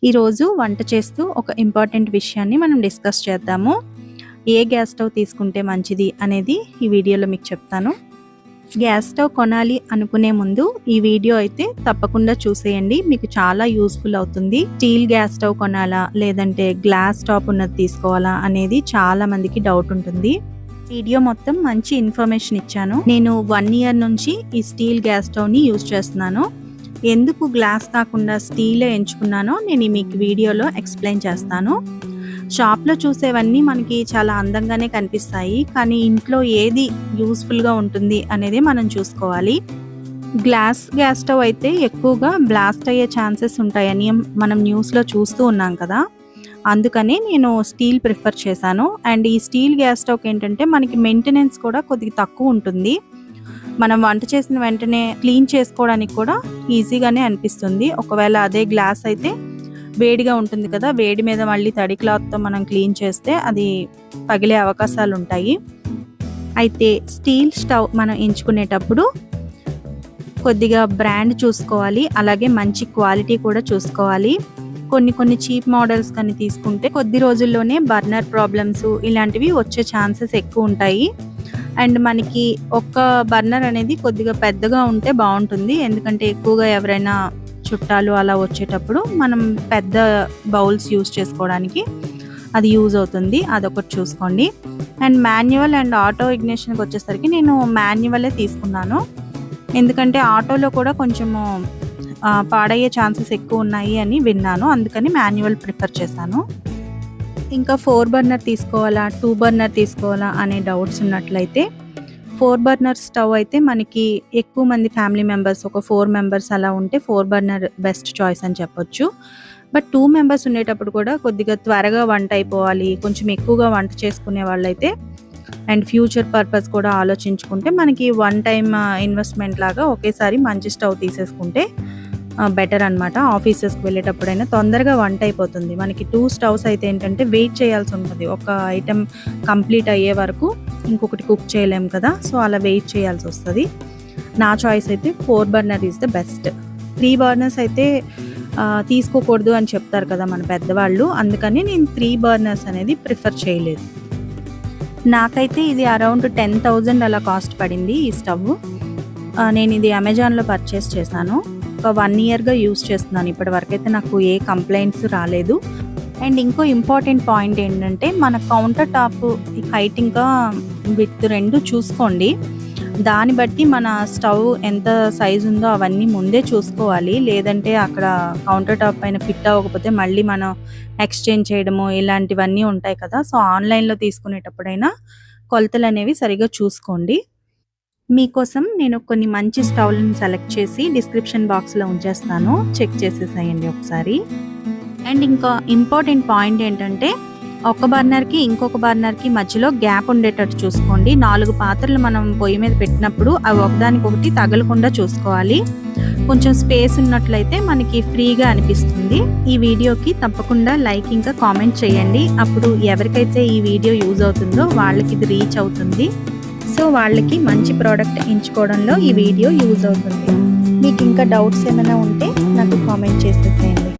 ఈరోజు వంట చేస్తూ ఒక ఇంపార్టెంట్ విషయాన్ని మనం డిస్కస్ చేద్దాము. ఏ గ్యాస్ స్టవ్ తీసుకుంటే మంచిది అనేది ఈ వీడియోలో మీకు చెప్తాను. గ్యాస్ స్టవ్ కొనాలి అనుకునే ముందు ఈ వీడియో అయితే తప్పకుండా చూసేయండి, మీకు చాలా యూస్ఫుల్ అవుతుంది. స్టీల్ గ్యాస్ స్టవ్ కొనాలా లేదంటే గ్లాస్ టాప్ ఉన్నది తీసుకోవాలా అనేది చాలా మందికి డౌట్ ఉంటుంది. వీడియో మొత్తం మంచి ఇన్ఫర్మేషన్ ఇచ్చాను. నేను 1 ఇయర్ నుంచి ఈ స్టీల్ గ్యాస్ స్టవ్ని యూజ్ చేస్తున్నాను. ఎందుకు గ్లాస్ కాకుండా స్టీలే ఎంచుకున్నానో నేను మీకు వీడియోలో ఎక్స్ప్లెయిన్ చేస్తాను. షాప్లో చూసేవన్నీ మనకి చాలా అందంగానే కనిపిస్తాయి, కానీ ఇంట్లో ఏది యూస్ఫుల్గా ఉంటుంది అనేది మనం చూసుకోవాలి. గ్లాస్ గ్యాస్ స్టవ్ అయితే ఎక్కువగా బ్లాస్ట్ అయ్యే ఛాన్సెస్ ఉంటాయని మనం న్యూస్లో చూస్తూ ఉన్నాం కదా, అందుకని నేను స్టీల్ ప్రిఫర్ చేశాను. అండ్ ఈ స్టీల్ గ్యాస్ స్టవ్కి ఏంటంటే మనకి మెయింటెనెన్స్ కూడా కొద్దిగా తక్కువ ఉంటుంది. మనం వంట చేసిన వెంటనే క్లీన్ చేసుకోవడానికి కూడా ఈజీగానే అనిపిస్తుంది. ఒకవేళ అదే గ్లాస్ అయితే వేడిగా ఉంటుంది కదా, వేడి మీద మళ్ళీ తడి క్లాత్తో మనం క్లీన్ చేస్తే అది పగిలే అవకాశాలు ఉంటాయి. అయితే స్టీల్ స్టవ్ మనం ఎంచుకునేటప్పుడు కొద్దిగా బ్రాండ్ చూసుకోవాలి, అలాగే మంచి క్వాలిటీ కూడా చూసుకోవాలి. కొన్ని చీప్ మోడల్స్ కానీ తీసుకుంటే కొద్ది రోజుల్లోనే బర్నర్ ప్రాబ్లమ్స్ ఇలాంటివి వచ్చే ఛాన్సెస్ ఎక్కువ ఉంటాయి. అండ్ మనకి ఒక్క బర్నర్ అనేది కొద్దిగా పెద్దగా ఉంటే బాగుంటుంది, ఎందుకంటే ఎక్కువగా ఎవరైనా చుట్టాలు అలా వచ్చేటప్పుడు మనం పెద్ద బౌల్స్ యూజ్ చేసుకోవడానికి అది యూజ్ అవుతుంది. అదొకటి చూసుకోండి. అండ్ మాన్యువల్ అండ్ ఆటో ఇగ్నిషన్కి వచ్చేసరికి నేను మాన్యువలే తీసుకున్నాను, ఎందుకంటే ఆటోలో కూడా కొంచెము పాడయ్యే ఛాన్సెస్ ఎక్కువ ఉన్నాయి అని విన్నాను, అందుకని మాన్యువల్ ప్రిఫర్ చేశాను. ఇంకా 4 బర్నర్ తీసుకోవాలా 2 బర్నర్ తీసుకోవాలా అనే డౌట్స్ ఉన్నట్లయితే 4 బర్నర్ స్టవ్ అయితే మనకి ఎక్కువ మంది ఫ్యామిలీ మెంబర్స్, ఒక 4 మెంబర్స్ అలా ఉంటే 4 బర్నర్ బెస్ట్ చాయిస్ అని చెప్పొచ్చు. బట్ 2 మెంబర్స్ ఉండేటప్పుడు కూడా కొద్దిగా త్వరగా వంట అయిపోవాలి, కొంచెం ఎక్కువగా వంట చేసుకునే వాళ్ళైతే అండ్ ఫ్యూచర్ పర్పస్ కూడా ఆలోచించుకుంటే మనకి 1 టైం ఇన్వెస్ట్మెంట్ లాగా ఒకేసారి మంచి స్టవ్ తీసేసుకుంటే బెటర్ అనమాట. ఆఫీసెస్కి వెళ్ళేటప్పుడైనా తొందరగా వంట అయిపోతుంది. మనకి 2 స్టవ్స్ అయితే ఏంటంటే వెయిట్ చేయాల్సి ఉంటుంది, ఒక ఐటెం కంప్లీట్ అయ్యే వరకు ఇంకొకటి కుక్ చేయలేము కదా, సో అలా వెయిట్ చేయాల్సి వస్తుంది. నా చాయిస్ అయితే 4 burner is the best. 3 burners అయితే తీసుకోకూడదు అని చెప్తారు కదా మన పెద్దవాళ్ళు, అందుకని నేను 3 బర్నర్స్ అనేది ప్రిఫర్ చేయలేదు. నాకైతే ఇది అరౌండ్ 10,000 అలా కాస్ట్ పడింది ఈ స్టవ్. నేను ఇది అమెజాన్లో పర్చేస్ చేశాను. ఒక 1 ఇయర్గా యూజ్ చేస్తున్నాను, ఇప్పటి వరకు అయితే నాకు ఏ కంప్లైంట్స్ రాలేదు. అండ్ ఇంకో ఇంపార్టెంట్ పాయింట్ ఏంటంటే మన కౌంటర్ టాప్ హైట్ ఇంకా విడ్త్ 2 చూసుకోండి. దాన్ని బట్టి మన స్టవ్ ఎంత సైజు ఉందో అవన్నీ ముందే చూసుకోవాలి, లేదంటే అక్కడ కౌంటర్ టాప్ పైన ఫిట్ అవ్వకపోతే మళ్ళీ మనం ఎక్స్చేంజ్ చేయడము ఇలాంటివన్నీ ఉంటాయి కదా. సో ఆన్లైన్లో తీసుకునేటప్పుడైనా కొలతలు అనేవి సరిగా చూసుకోండి. మీకోసం నేను కొన్ని మంచి స్టవ్లను సెలెక్ట్ చేసి డిస్క్రిప్షన్ బాక్స్లో ఉంచేస్తాను, చెక్ చేసేసేయండి ఒకసారి. అండ్ ఇంకా ఇంపార్టెంట్ పాయింట్ ఏంటంటే ఒక బర్నర్కి ఇంకొక బర్నర్కి మధ్యలో గ్యాప్ ఉండేటట్టు చూసుకోండి. 4 పాత్రలు మనం పొయ్యి మీద పెట్టినప్పుడు అవి ఒకదానికొకటి తగలకుండా చూసుకోవాలి. కొంచెం స్పేస్ ఉన్నట్లయితే మనకి ఫ్రీగా అనిపిస్తుంది. ఈ వీడియోకి తప్పకుండా లైక్ ఇంకా కామెంట్ చేయండి, అప్పుడు ఎవరికైతే ఈ వీడియో యూజ్ అవుతుందో వాళ్ళకి ఇది రీచ్ అవుతుంది. సో వాళ్ళకి మంచి ప్రోడక్ట్ ఎంచుకోవడంలో ఈ వీడియో యూజ్ అవుతుంది. మీకు ఇంకా డౌట్స్ ఏమైనా ఉంటే నాకు కామెంట్ చేసేసేయండి.